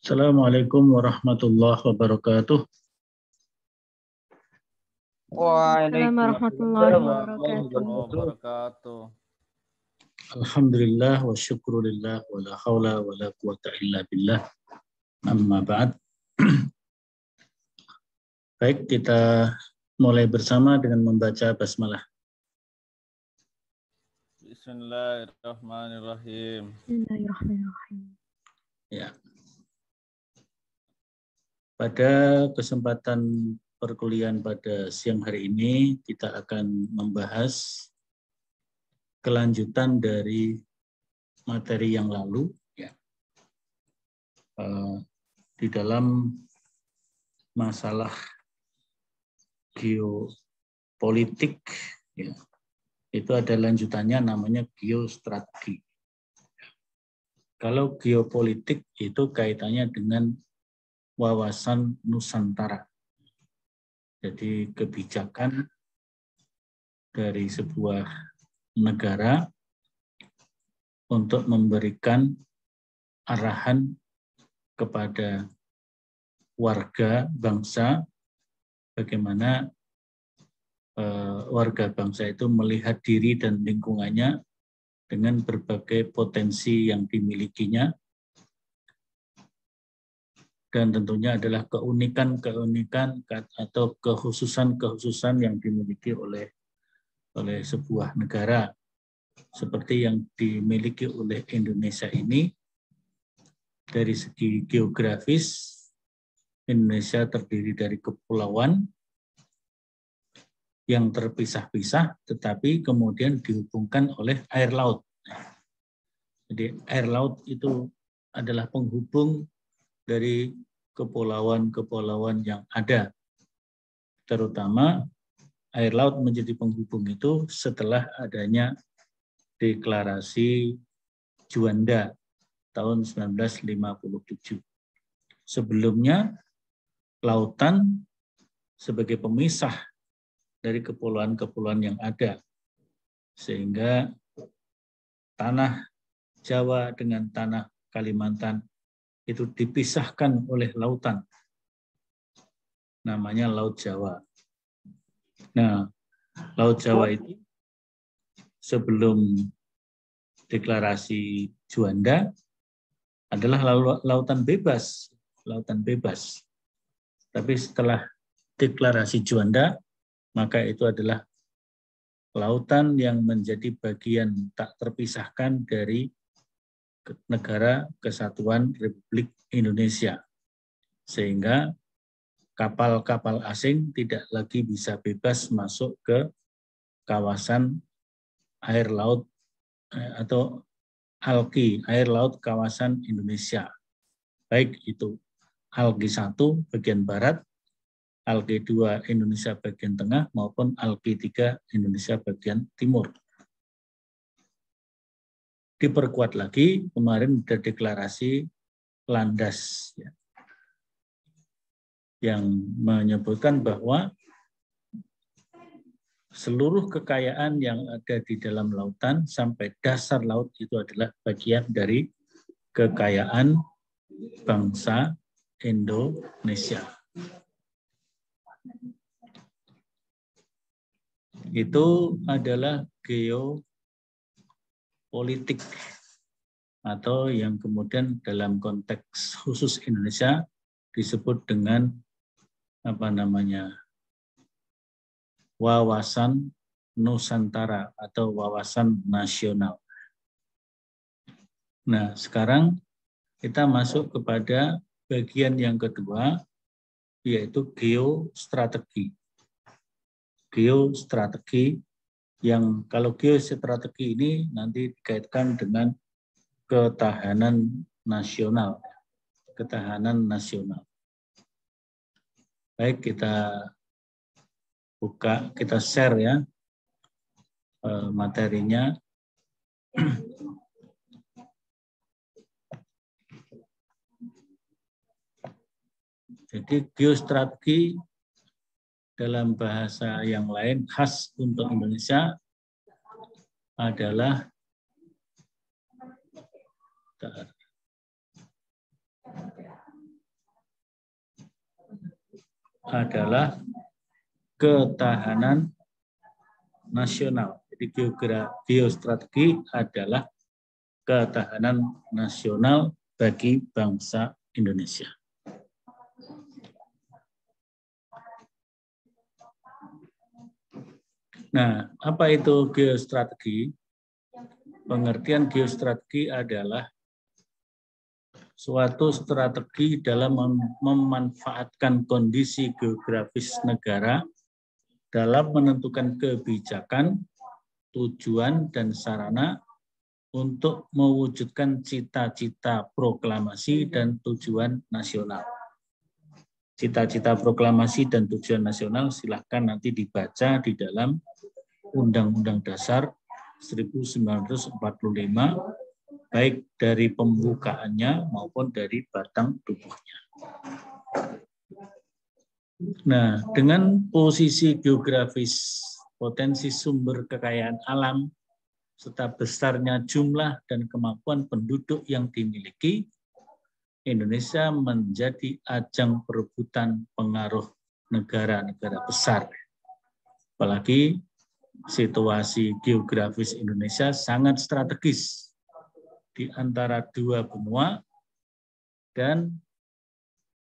Assalamualaikum warahmatullahi wabarakatuh. Waalaikumsalam Waalaikumsalam warahmatullahi wabarakatuh. Alhamdulillah wa syukurillah wa la hawla wa la quwata illa billah. Amma ba'd. Baik, kita mulai bersama dengan membaca basmalah. Bismillahirrahmanirrahim. Bismillahirrahmanirrahim. Ya. Pada kesempatan perkuliahan pada siang hari ini kita akan membahas kelanjutan dari materi yang lalu, ya. Di dalam masalah geopolitik, ya, itu ada lanjutannya namanya geostrategi. Kalau geopolitik itu kaitannya dengan wawasan Nusantara. Jadi kebijakan dari sebuah negara untuk memberikan arahan kepada warga bangsa bagaimana warga bangsa itu melihat diri dan lingkungannya dengan berbagai potensi yang dimilikinya, dan tentunya adalah keunikan-keunikan atau kekhususan-kekhususan yang dimiliki oleh sebuah negara seperti yang dimiliki oleh Indonesia ini. Dari segi geografis, Indonesia terdiri dari kepulauan yang terpisah-pisah tetapi kemudian dihubungkan oleh air laut. Jadi air laut itu adalah penghubung dari kepulauan-kepulauan yang ada. Terutama air laut menjadi penghubung itu setelah adanya deklarasi Juanda tahun 1957. Sebelumnya lautan sebagai pemisah dari kepulauan-kepulauan yang ada, sehingga tanah Jawa dengan tanah Kalimantan itu dipisahkan oleh lautan, namanya Laut Jawa. Nah, Laut Jawa itu sebelum deklarasi Juanda adalah lautan bebas. Tapi setelah deklarasi Juanda, maka itu adalah lautan yang menjadi bagian tak terpisahkan dari Negara Kesatuan Republik Indonesia. Sehingga kapal-kapal asing tidak lagi bisa bebas masuk ke kawasan air laut atau ALKI, air laut kawasan Indonesia. Baik itu ALKI 1 bagian barat, ALKI 2 Indonesia bagian tengah, maupun ALKI 3 Indonesia bagian timur. Diperkuat lagi, kemarin ada deklarasi Landas, ya, yang menyebutkan bahwa seluruh kekayaan yang ada di dalam lautan sampai dasar laut itu adalah bagian dari kekayaan bangsa Indonesia. Itu adalah geopolitik, atau yang kemudian dalam konteks khusus Indonesia disebut dengan wawasan Nusantara atau wawasan nasional. Nah, sekarang kita masuk kepada bagian yang kedua, yaitu geostrategi. Geostrategi yang kalau geostrategi ini nanti dikaitkan dengan ketahanan nasional. Baik, kita buka, kita share ya materinya. Jadi geostrategi dalam bahasa yang lain khas untuk Indonesia adalah adalah ketahanan nasional. Jadi geostrategi adalah ketahanan nasional bagi bangsa Indonesia. Nah, apa itu geostrategi? Pengertian geostrategi adalah suatu strategi dalam memanfaatkan kondisi geografis negara dalam menentukan kebijakan, tujuan, dan sarana untuk mewujudkan cita-cita proklamasi dan tujuan nasional. Cita-cita proklamasi dan tujuan nasional silahkan nanti dibaca di dalam Undang-Undang Dasar 1945, baik dari pembukaannya maupun dari batang tubuhnya. Nah, dengan posisi geografis, potensi sumber kekayaan alam, serta besarnya jumlah dan kemampuan penduduk yang dimiliki, Indonesia menjadi ajang perebutan pengaruh negara-negara besar. Apalagi situasi geografis Indonesia sangat strategis di antara dua benua dan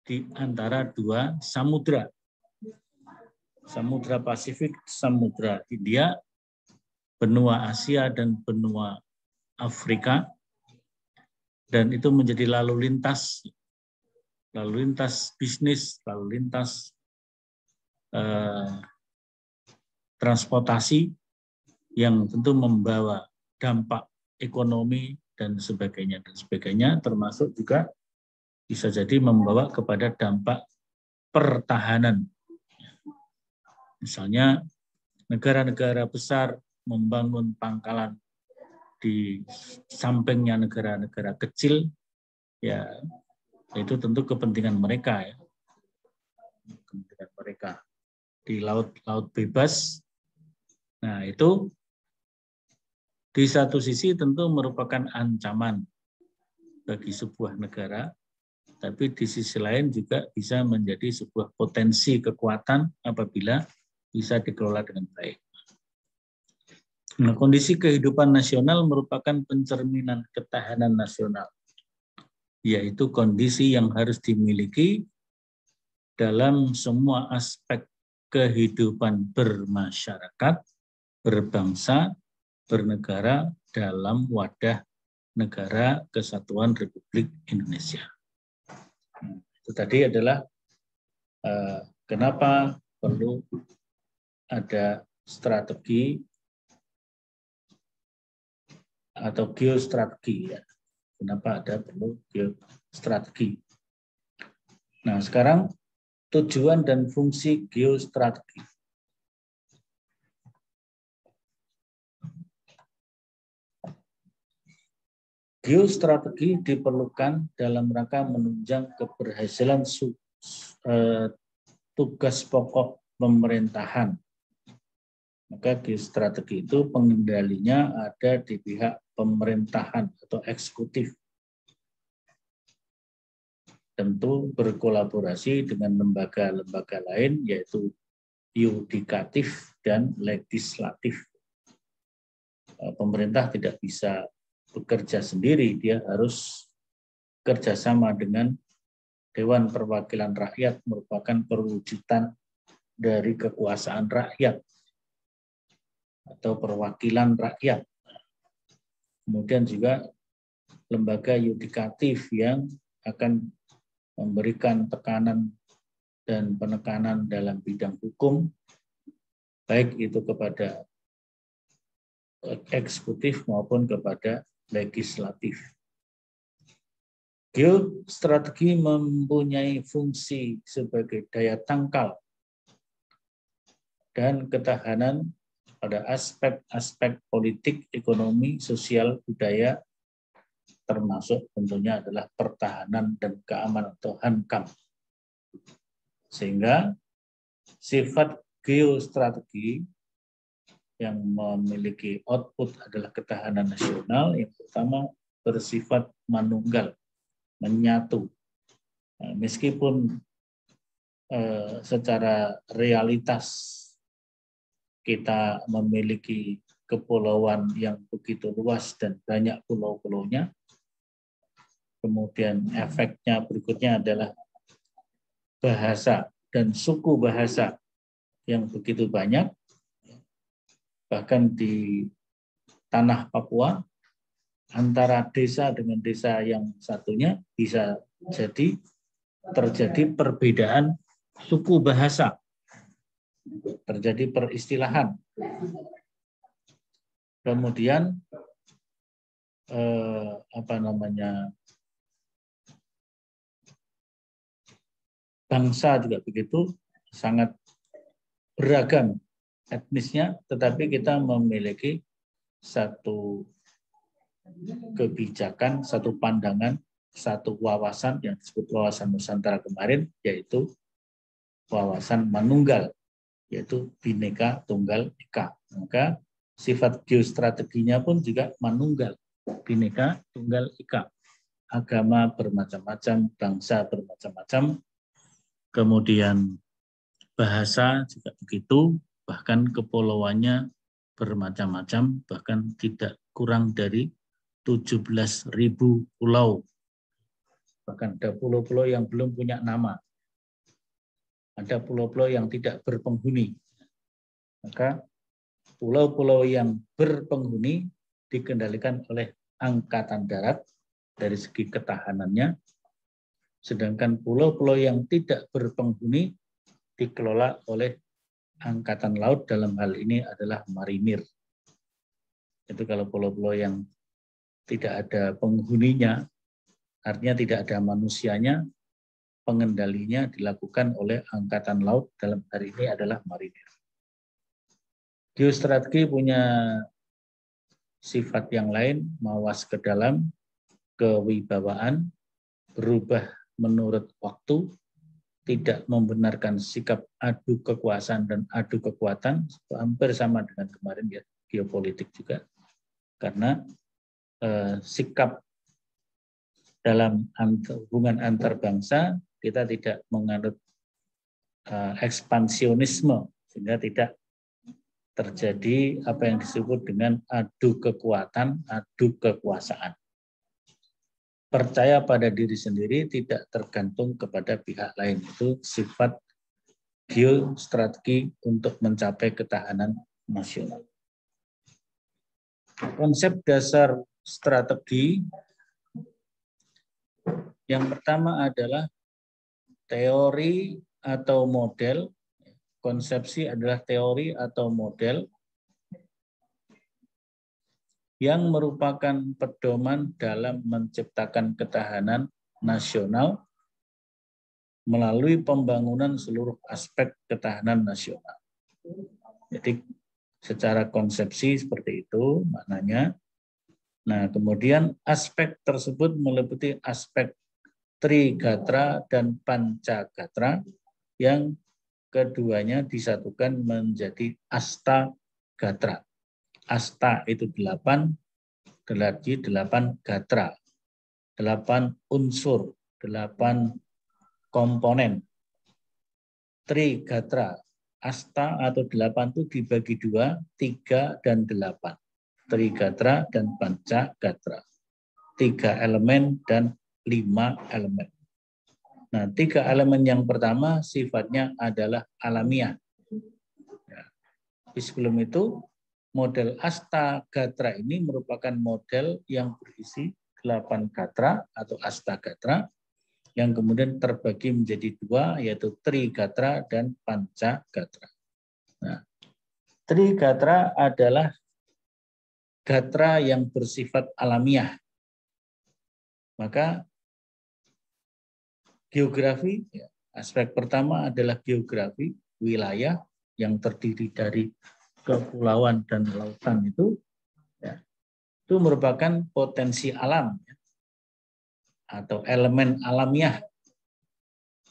di antara dua samudra. Samudra Pasifik, Samudra Hindia, benua Asia dan benua Afrika. Dan itu menjadi lalu lintas bisnis, lalu lintas transportasi yang tentu membawa dampak ekonomi dan sebagainya, termasuk juga bisa jadi membawa kepada dampak pertahanan. Misalnya negara-negara besar membangun pangkalan di sampingnya negara-negara kecil, ya itu tentu kepentingan mereka, ya. Kepentingan mereka di laut bebas. Nah, itu di satu sisi tentu merupakan ancaman bagi sebuah negara, tapi di sisi lain juga bisa menjadi sebuah potensi kekuatan apabila bisa dikelola dengan baik. Nah, kondisi kehidupan nasional merupakan pencerminan ketahanan nasional, yaitu kondisi yang harus dimiliki dalam semua aspek kehidupan bermasyarakat, berbangsa, bernegara dalam wadah negara kesatuan Republik Indonesia. Itu tadi adalah kenapa perlu ada strategi atau geostrategi, ya. Kenapa ada perlu geostrategi? Nah, sekarang tujuan dan fungsi geostrategi. Geostrategi diperlukan dalam rangka menunjang keberhasilan tugas pokok pemerintahan. Maka geostrategi itu pengendalinya ada di pihak pemerintahan atau eksekutif. Tentu berkolaborasi dengan lembaga-lembaga lain, yaitu yudikatif dan legislatif. Pemerintah tidak bisa bekerja sendiri, dia harus kerjasama dengan Dewan Perwakilan Rakyat, merupakan perwujudan dari kekuasaan rakyat atau perwakilan rakyat. Kemudian juga lembaga yudikatif yang akan memberikan tekanan dan penekanan dalam bidang hukum, baik itu kepada eksekutif maupun kepada legislatif. Geostrategi mempunyai fungsi sebagai daya tangkal dan ketahanan pada aspek-aspek politik, ekonomi, sosial, budaya, termasuk tentunya adalah pertahanan dan keamanan atau HANKAM. Sehingga sifat geostrategi yang memiliki output adalah ketahanan nasional, yang pertama bersifat manunggal, menyatu. Nah, meskipun secara realitas kita memiliki kepulauan yang begitu luas dan banyak pulau-pulaunya. Kemudian efeknya berikutnya adalah bahasa dan suku bahasa yang begitu banyak. Bahkan di tanah Papua, antara desa dengan desa yang satunya bisa jadi terjadi perbedaan suku bahasa, terjadi peristilahan. Kemudian bangsa juga begitu, sangat beragam etnisnya, tetapi kita memiliki satu kebijakan, satu pandangan, satu wawasan yang disebut wawasan Nusantara kemarin, yaitu wawasan manunggal, yaitu Bhinneka Tunggal Ika. Maka sifat geostrateginya pun juga manunggal, Bhinneka Tunggal Ika. Agama bermacam-macam, bangsa bermacam-macam, kemudian bahasa juga begitu, bahkan kepulauannya bermacam-macam, bahkan tidak kurang dari 17.000 pulau. Bahkan ada pulau-pulau yang belum punya nama. Ada pulau-pulau yang tidak berpenghuni. Maka pulau-pulau yang berpenghuni dikendalikan oleh Angkatan Darat dari segi ketahanannya, sedangkan pulau-pulau yang tidak berpenghuni dikelola oleh Angkatan Laut, dalam hal ini adalah marinir. Itu kalau pulau-pulau yang tidak ada penghuninya, artinya tidak ada manusianya, pengendalinya dilakukan oleh Angkatan Laut, dalam hari ini adalah marinir. Geostrategi punya sifat yang lain, mawas ke dalam, kewibawaan, berubah menurut waktu, tidak membenarkan sikap adu kekuasaan dan adu kekuatan, hampir sama dengan kemarin ya, geopolitik juga. Karena sikap dalam hubungan antar bangsa, kita tidak menganut ekspansionisme, sehingga tidak terjadi apa yang disebut dengan adu kekuatan, adu kekuasaan. Percaya pada diri sendiri, tidak tergantung kepada pihak lain. Itu sifat geostrategi untuk mencapai ketahanan nasional. Konsep dasar strategi yang pertama adalah teori atau model. Konsepsi adalah teori atau model yang merupakan pedoman dalam menciptakan ketahanan nasional melalui pembangunan seluruh aspek ketahanan nasional. Jadi secara konsepsi seperti itu maknanya. Nah, kemudian aspek tersebut meliputi aspek Trigatra dan Pancagatra yang keduanya disatukan menjadi Astagatra. Asta itu 8, lagi 8 gatra, 8 unsur, 8 komponen. Trigatra, asta atau 8 itu dibagi 2, 3 dan 8. Trigatra dan Pancagatra. 3 elemen dan 5 elemen. Nah, 3 elemen yang pertama sifatnya adalah alamiah. Ya. Sebelum itu, model Astagatra ini merupakan model yang berisi 8 gatra atau Astagatra yang kemudian terbagi menjadi 2, yaitu Trigatra dan Pancagatra. Nah, Trigatra adalah gatra yang bersifat alamiah. Maka geografi, ya, aspek pertama adalah geografi, wilayah yang terdiri dari kepulauan dan lautan itu, ya, itu merupakan potensi alam, ya, atau elemen alamiah.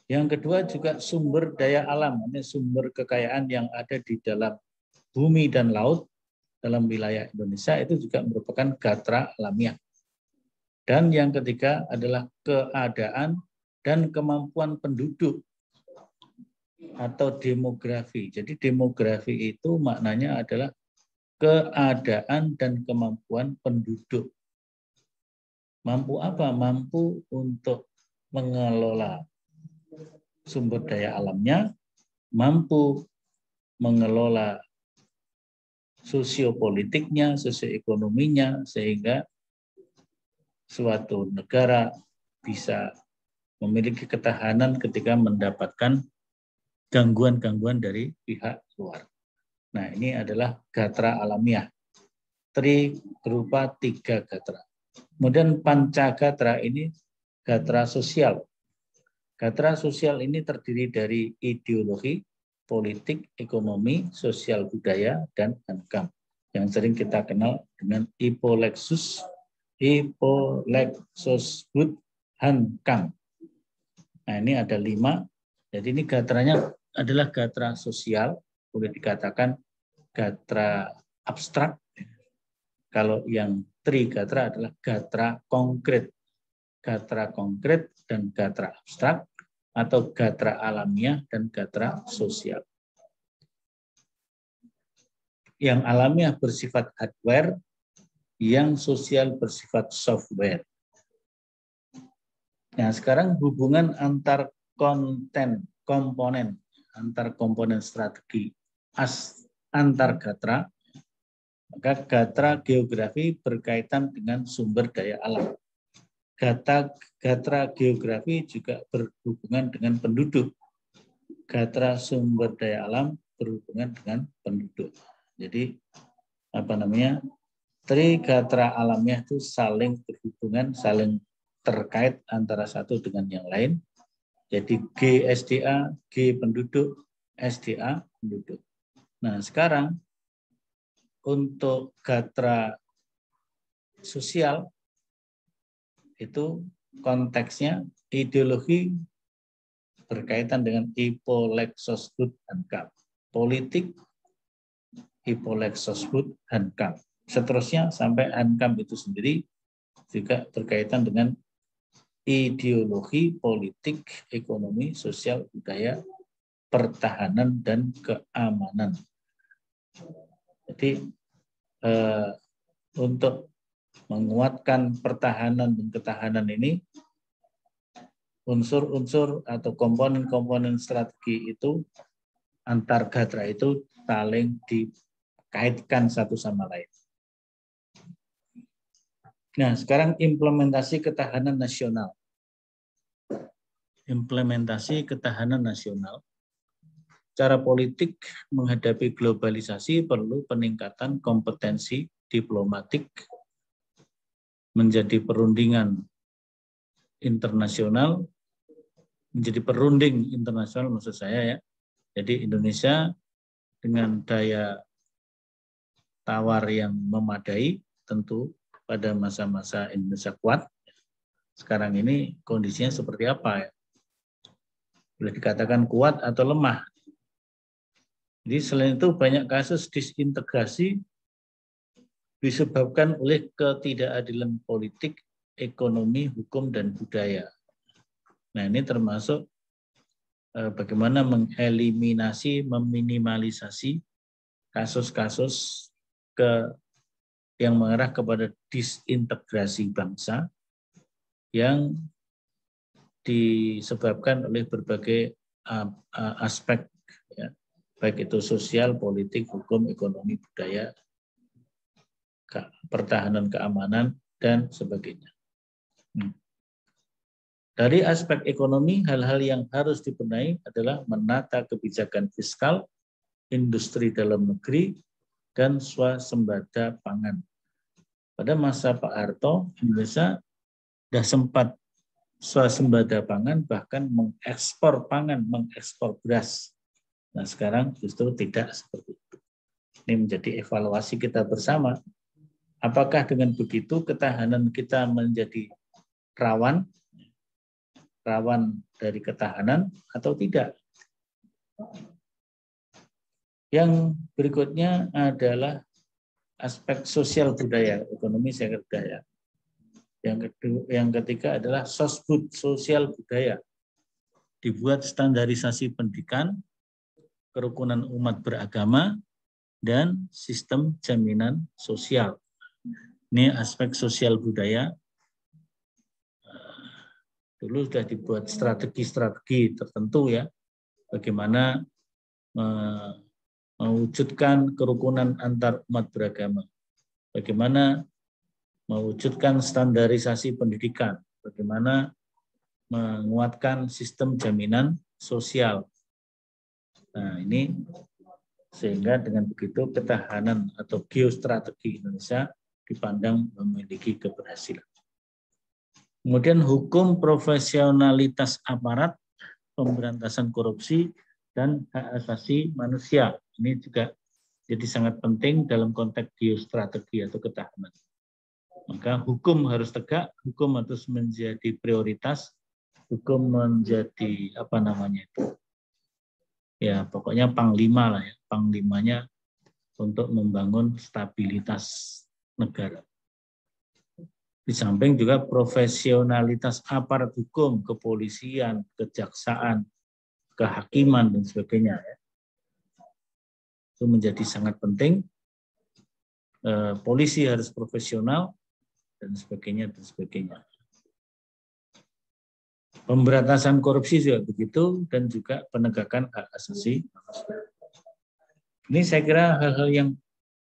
Yang kedua juga sumber daya alam, ini sumber kekayaan yang ada di dalam bumi dan laut dalam wilayah Indonesia itu juga merupakan gatra alamiah. Dan yang ketiga adalah keadaan dan kemampuan penduduk atau demografi. Jadi demografi itu maknanya adalah keadaan dan kemampuan penduduk. Mampu apa? Mampu untuk mengelola sumber daya alamnya, mampu mengelola sosiopolitiknya, sosioekonominya, sehingga suatu negara bisa memiliki ketahanan ketika mendapatkan gangguan-gangguan dari pihak luar. Nah, ini adalah gatra alamiah. Berupa 3 gatra. Kemudian pancagatra ini gatra sosial. Gatra sosial ini terdiri dari ideologi, politik, ekonomi, sosial budaya, dan hankam. Yang sering kita kenal dengan Hippolexus Bud hankam. Nah, ini ada 5. Jadi ini gatranya adalah gatra sosial, boleh dikatakan gatra abstrak. Kalau yang trigatra adalah gatra konkret. Gatra konkret dan gatra abstrak, atau gatra alamiah dan gatra sosial. Yang alamiah bersifat hardware, yang sosial bersifat software. Nah, sekarang hubungan antar komponen strategi antar gatra. Maka gatra geografi berkaitan dengan sumber daya alam. Gatra geografi juga berhubungan dengan penduduk. Gatra sumber daya alam berhubungan dengan penduduk. Jadi trigatra alamiah itu saling berhubungan, saling terkait antara satu dengan yang lain. Jadi G SDA, G penduduk, SDA penduduk. Nah, sekarang untuk gatra sosial itu konteksnya ideologi berkaitan dengan Hippolexus Bud hankam. Politik Hippolexus Bud hankam. Seterusnya sampai hankam itu sendiri juga berkaitan dengan ideologi, politik, ekonomi, sosial, budaya, pertahanan, dan keamanan. Jadi untuk menguatkan pertahanan dan ketahanan ini, unsur-unsur atau komponen-komponen strategi itu antar gatra itu saling dikaitkan satu sama lain. Nah, sekarang implementasi ketahanan nasional. Implementasi ketahanan nasional. Cara politik menghadapi globalisasi perlu peningkatan kompetensi diplomatik, menjadi perundingan internasional, menjadi perunding internasional maksud saya ya. Jadi Indonesia dengan daya tawar yang memadai, tentu pada masa-masa Indonesia kuat, sekarang ini kondisinya seperti apa ya? Boleh dikatakan kuat atau lemah. Jadi selain itu banyak kasus disintegrasi disebabkan oleh ketidakadilan politik, ekonomi, hukum, dan budaya. Nah, ini termasuk bagaimana mengeliminasi, meminimalisasi kasus-kasus yang mengarah kepada disintegrasi bangsa yang disebabkan oleh berbagai aspek, ya, baik itu sosial, politik, hukum, ekonomi, budaya, pertahanan, keamanan, dan sebagainya. Dari aspek ekonomi, hal-hal yang harus dibenahi adalah menata kebijakan fiskal, industri dalam negeri, dan swasembada pangan. Pada masa Pak Harto, Indonesia sudah sempat swasembada pangan, bahkan mengekspor pangan, mengekspor beras. Nah, sekarang justru tidak seperti itu. Ini menjadi evaluasi kita bersama. Apakah dengan begitu ketahanan kita menjadi rawan dari ketahanan atau tidak? Yang berikutnya adalah aspek sosial budaya, ekonomi sosial budaya. Yang ketiga adalah sosbud, sosial budaya. dibuat standarisasi pendidikan, kerukunan umat beragama, dan sistem jaminan sosial. Ini aspek sosial budaya. Dulu sudah dibuat strategi-strategi tertentu ya, bagaimana mewujudkan kerukunan antar umat beragama, bagaimana mewujudkan standarisasi pendidikan, bagaimana menguatkan sistem jaminan sosial. Nah, ini sehingga dengan begitu ketahanan atau geostrategi Indonesia dipandang memiliki keberhasilan. Kemudian hukum profesionalitas aparat, pemberantasan korupsi, dan hak asasi manusia. Ini juga jadi sangat penting dalam konteks geostrategi atau ketahanan. Maka hukum harus tegak, hukum harus menjadi prioritas, hukum menjadi apa namanya itu, ya pokoknya panglima lah ya, panglimanya untuk membangun stabilitas negara. Di samping juga profesionalitas aparat hukum, kepolisian, kejaksaan, kehakiman dan sebagainya ya. Itu menjadi sangat penting. Polisi harus profesional dan sebagainya dan sebagainya. Pemberantasan korupsi juga begitu, dan juga penegakan hak asasi manusia. Ini saya kira hal-hal yang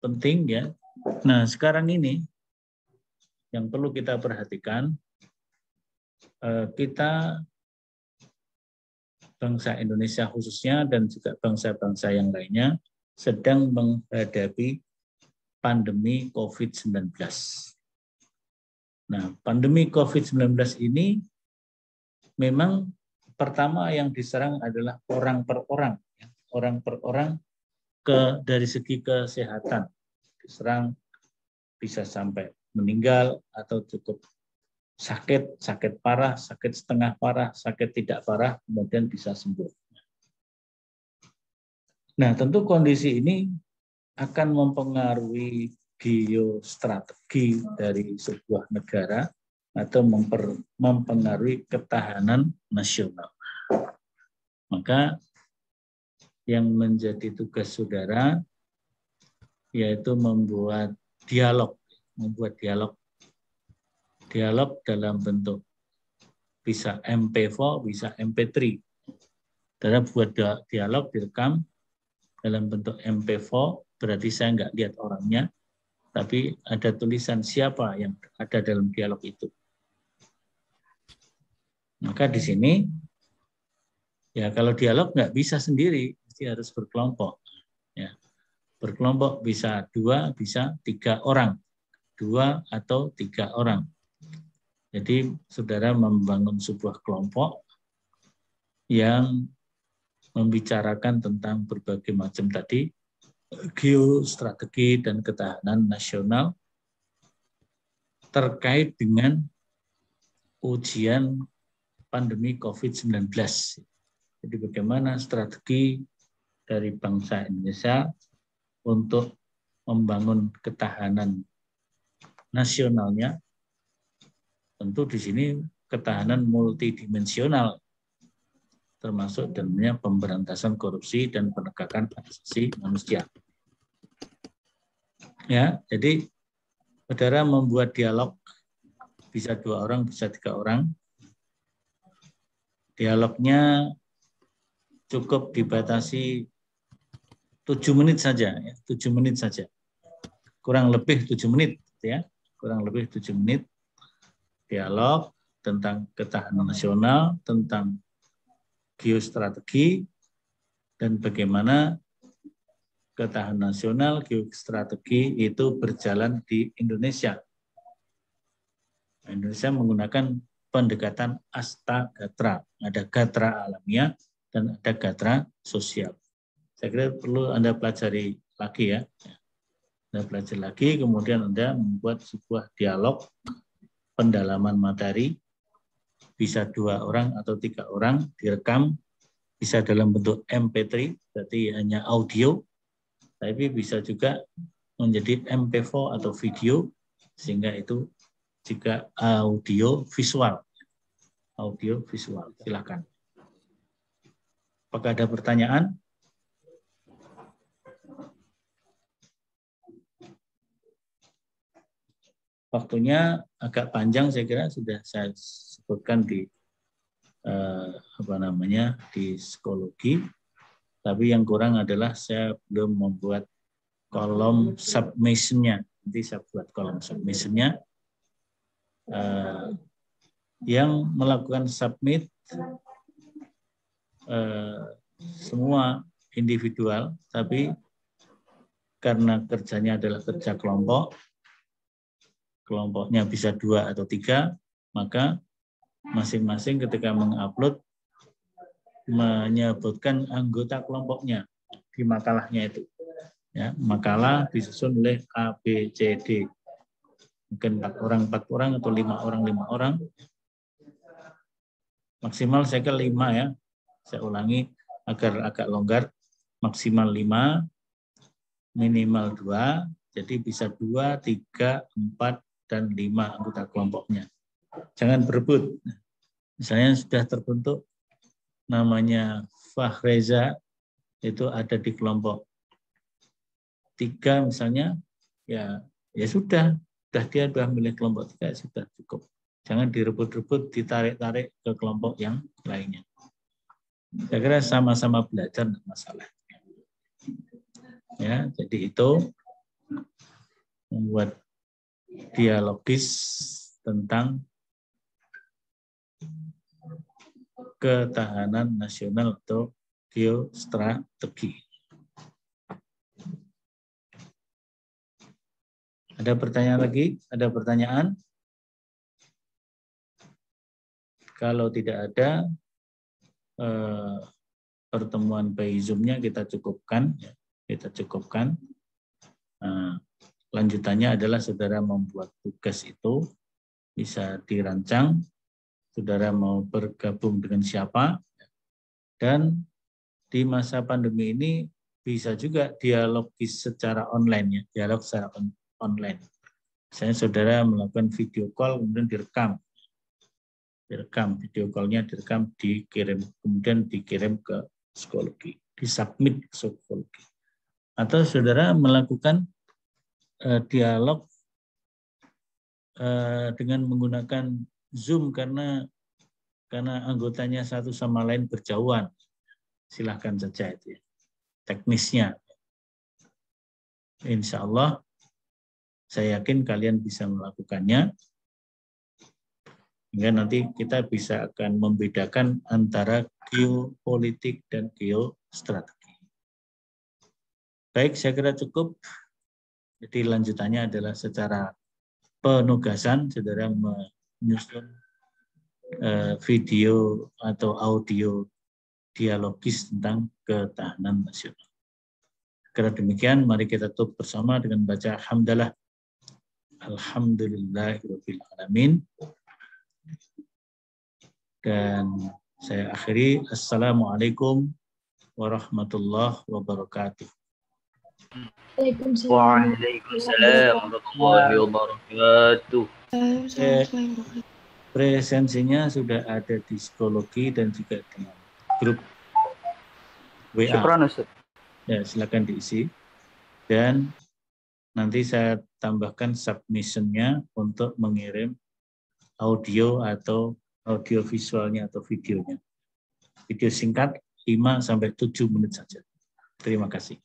penting ya. Nah, sekarang ini yang perlu kita perhatikan, kita bangsa Indonesia khususnya dan juga bangsa-bangsa yang lainnya sedang menghadapi pandemi COVID-19. Nah, pandemi COVID-19 ini memang pertama yang diserang adalah orang per orang, ya. Orang per orang dari segi kesehatan diserang, bisa sampai meninggal atau cukup sakit, sakit parah, sakit setengah parah, sakit tidak parah, kemudian bisa sembuh. Nah, tentu kondisi ini akan mempengaruhi geostrategi dari sebuah negara atau mempengaruhi ketahanan nasional. Maka yang menjadi tugas saudara yaitu membuat dialog dalam bentuk bisa MP4, bisa MP3. Saudara buat dialog direkam dalam bentuk MP4, berarti saya nggak lihat orangnya, tapi ada tulisan siapa yang ada dalam dialog itu. Maka di sini, ya kalau dialog nggak bisa sendiri, mesti harus berkelompok. Ya. Berkelompok bisa 2, bisa 3 orang. 2 atau 3 orang. Jadi saudara membangun sebuah kelompok yang membicarakan tentang berbagai macam tadi, geostrategi dan ketahanan nasional terkait dengan ujian pandemi COVID-19. Jadi bagaimana strategi dari bangsa Indonesia untuk membangun ketahanan nasionalnya. Tentu di sini ketahanan multidimensional, termasuk dalamnya pemberantasan korupsi dan penegakan hak asasi manusia. Ya, jadi saudara membuat dialog bisa 2 orang, bisa 3 orang. Dialognya cukup dibatasi 7 menit saja, ya, 7 menit saja. Kurang lebih 7 menit, ya, kurang lebih 7 menit dialog tentang ketahanan nasional, tentang geostrategi, dan bagaimana ketahanan nasional, geostrategi itu berjalan di Indonesia. Indonesia menggunakan pendekatan Astagatra. Ada gatra alamiah dan ada gatra sosial. Saya kira perlu Anda pelajari lagi ya. Anda pelajari lagi, kemudian Anda membuat sebuah dialog pendalaman materi, bisa 2 orang atau 3 orang, direkam, bisa dalam bentuk MP3, berarti hanya audio, tapi bisa juga menjadi MP4 atau video, sehingga itu juga audio visual. Audio visual, silakan. Apakah ada pertanyaan? Waktunya agak panjang, saya kira sudah saya sebutkan di di psikologi. Tapi yang kurang adalah saya belum membuat kolom submission-nya. Nanti saya buat kolom submission-nya. Yang melakukan submit semua individual, tapi karena kerjanya adalah kerja kelompok, kelompoknya bisa 2 atau 3, maka masing-masing ketika mengupload menyebutkan anggota kelompoknya di makalahnya itu. Ya, makalah disusun oleh A, B, C, D. Mungkin 4 orang atau 5 orang. Maksimal saya kira 5 ya. Saya ulangi agar agak longgar. Maksimal 5, minimal 2, jadi bisa 2, 3, 4, dan 5 anggota kelompoknya. Jangan berebut. Misalnya sudah terbentuk namanya Fahreza, itu ada di kelompok 3 misalnya, ya sudah dia sudah milih kelompok 3, sudah cukup. Jangan direbut-rebut, ditarik-tarik ke kelompok yang lainnya. Saya kira sama-sama belajar, tidak masalah. Ya, jadi itu membuat dialogis tentang ketahanan nasional atau geostrategi. Ada pertanyaan lagi? Ada pertanyaan? Kalau tidak ada, pertemuan by Zoom-nya kita cukupkan. Lanjutannya adalah saudara membuat tugas itu bisa dirancang, saudara mau bergabung dengan siapa, dan di masa pandemi ini bisa juga dialogis secara online, ya, dialog secara online. Misalnya saudara melakukan video call kemudian direkam video call-nya, dikirim, kemudian dikirim ke psikologi, disubmit ke psikologi. Atau saudara melakukan dialog dengan menggunakan Zoom karena anggotanya satu sama lain berjauhan. Silahkan saja itu ya. Teknisnya. Insya Allah saya yakin kalian bisa melakukannya. Hingga nanti kita bisa akan membedakan antara geopolitik dan geostrategi. Baik, saya kira cukup. Jadi lanjutannya adalah secara penugasan, saudara menyusun video atau audio dialogis tentang ketahanan nasional. Karena demikian, mari kita tutup bersama dengan baca hamdalah. Alhamdulillahirabbil alamin. Dan saya akhiri, assalamualaikum warahmatullahi wabarakatuh. Waalaikumsalam warahmatullahi wabarakatuh. Presensinya sudah ada di psikologi dan juga di grup WA. Syukran, Ustaz. Ya, silakan diisi. Dan nanti saya tambahkan submission-nya untuk mengirim audio atau audio visualnya atau videonya. Video singkat 5-7 menit saja. Terima kasih.